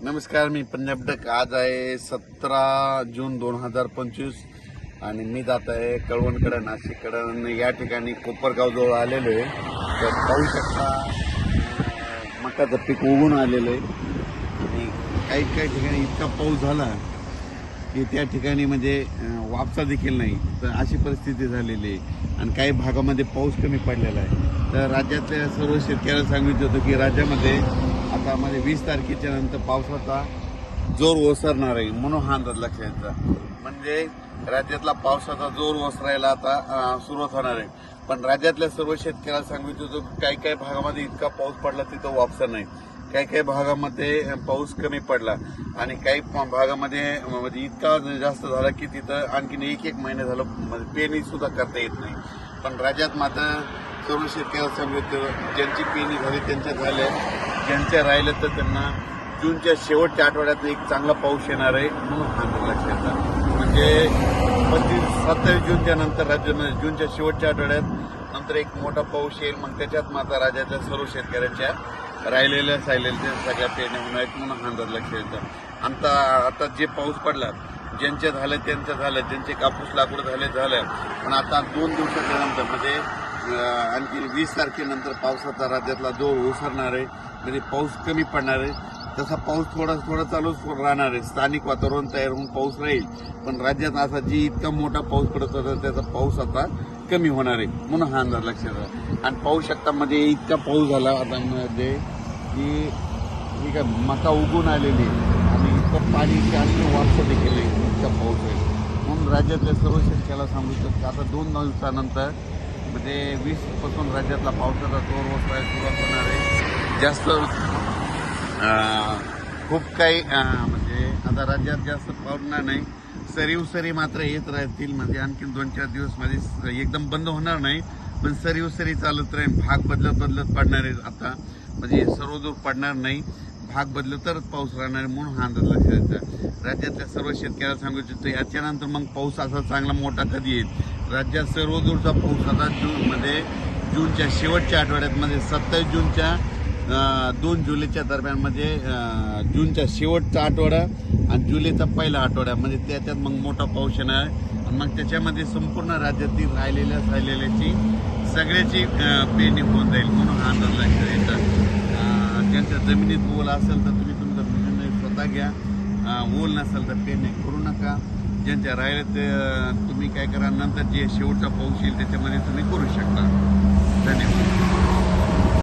नमस्कार, मी पंजाब डक. आज आहे 17 जून 2025 आणि मी जात आहे कळवणकडे, नाशिककडे. या ठिकाणी कोपरगाव जवळ आलेलो आहे. तर पाहू शकता मकाचं पीक उगून आलेलं आहे आणि काही काही ठिकाणी इतका पाऊस झाला की त्या ठिकाणी म्हणजे वापसा देखील नाही. तर अशी परिस्थिती झालेली आहे आणि काही भागामध्ये पाऊस कमी पडलेला आहे. तर राज्यातल्या सर्व शेतकऱ्यांना सांगितलं होतं की राज्यामध्ये आता मध्ये 20 तारखेच्या नंतर पावसाचा जोर ओसरणार आहे, म्हणून हा अंदाज लक्षात यायचा. म्हणजे राज्यातला पावसाचा जोर ओसरायला आता सुरुवात होणार आहे. पण राज्यातल्या सर्व शेतकऱ्याला सांगितलं होतं काही काही भागामध्ये इतका पाऊस पडला तिथं वापसा नाही, काही काही भागामध्ये पाऊस कमी पडला आणि काही भागामध्ये म्हणजे इतका जास्त झाला की तिथं आणखीन एक महिने झालं म्हणजे पेरणी सुद्धा करता येत नाही. पण राज्यात मात्र सर्व शेतकऱ्याला सांगितलं ज्यांची पेरणी झाली त्यांच्या झाल्या, ज्यांच्या राहिलं तर त्यांना जूनच्या शेवटच्या आठवड्यात एक चांगला पाऊस येणार आहे, म्हणून हा लक्षात येतं. म्हणजे 27 जूनच्या नंतर राज्यामध्ये जूनच्या शेवटच्या आठवड्यात नंतर एक मोठा पाऊस येईल. मग त्याच्यात मात्र राज्यातल्या सर्व शेतकऱ्यांच्या राहिलेल्या सगळ्या पेरण्या होणार आहेत, म्हणून हा अंदाज लक्षात येतं. आता जे पाऊस पडला ज्यांचे झालं त्यांचं झालं, ज्यांचे कापूस लाकूड झालं. पण आता 2 दिवसाच्या नंतर म्हणजे आणखी 20 तारखेनंतर पावसाचा राज्यातला जोर ओसरणार आहे. म्हणजे पाऊस कमी पडणार आहे. तसा पाऊस थोडा चालूच राहणार आहे. स्थानिक वातावरण तयार होऊन पाऊस राहील. पण राज्यात असा जी इतका मोठा पाऊस पडत होता त्याचा पाऊस आता कमी होणार आहे, म्हणून हा अंदाज लक्षात आला. आणि पाहू शकता मध्ये इतका पाऊस झाला आता मध्ये की काय मका उगून आलेली आणि इतकं पाणी आणखी वापसा देखील नाही, इतका पाऊस आहे. म्हणून राज्यातल्या सर्व शेतकऱ्याला सांगू शकतो आता 2 दिवसानंतर म्हणजे 20 पासून राज्यातला पावसाचा जोर ओसरायला सुरुवात होणार आहे. जास्त खूप काही म्हणजे आता राज्यात जास्त पडणार नाही. सरी मात्र येत राहतील. म्हणजे आणखीन 2-4 दिवस मध्ये एकदम बंद होणार नाही, पण सरी चालत राहील. भाग बदलत पडणार आहे. आता म्हणजे सर्वदूर पडणार नाही, भाग बदलत तरच पाऊस राहणार आहे, म्हणून हा अंदाज लक्षात येतो. राज्यातल्या सर्व शेतकऱ्याला सांगू इच्छितो याच्यानंतर मग पाऊस असा चांगला मोठा कधी येईल. राज्यात सर्वदूरचा पाऊस आता जूनच्या शेवटच्या आठवड्यात म्हणजे 27 जूनच्या 2 जुलैच्या दरम्यान म्हणजे जूनचा शेवटचा आठवडा आणि जुलैचा पहिला आठवडा म्हणजे त्याच्यात मग मोठा पाऊस येणार आहे. आणि मग त्याच्यामध्ये संपूर्ण राज्यातील राहिलेल्याची सगळ्याची पेरणी होऊन जाईल, म्हणून हा अंदाज लक्षात येतं. ज्यांच्या जमिनीत ओल असेल तर तुम्ही तुमचा निर्णय स्वतः घ्या. ओल नसेल तर पेरणी करू नका. ज्यांच्या राहिले ते तुम्ही काय करा, नंतर जे शेवटचा पाऊस येईल त्याच्यामध्ये तुम्ही करू शकता. धन्यवाद.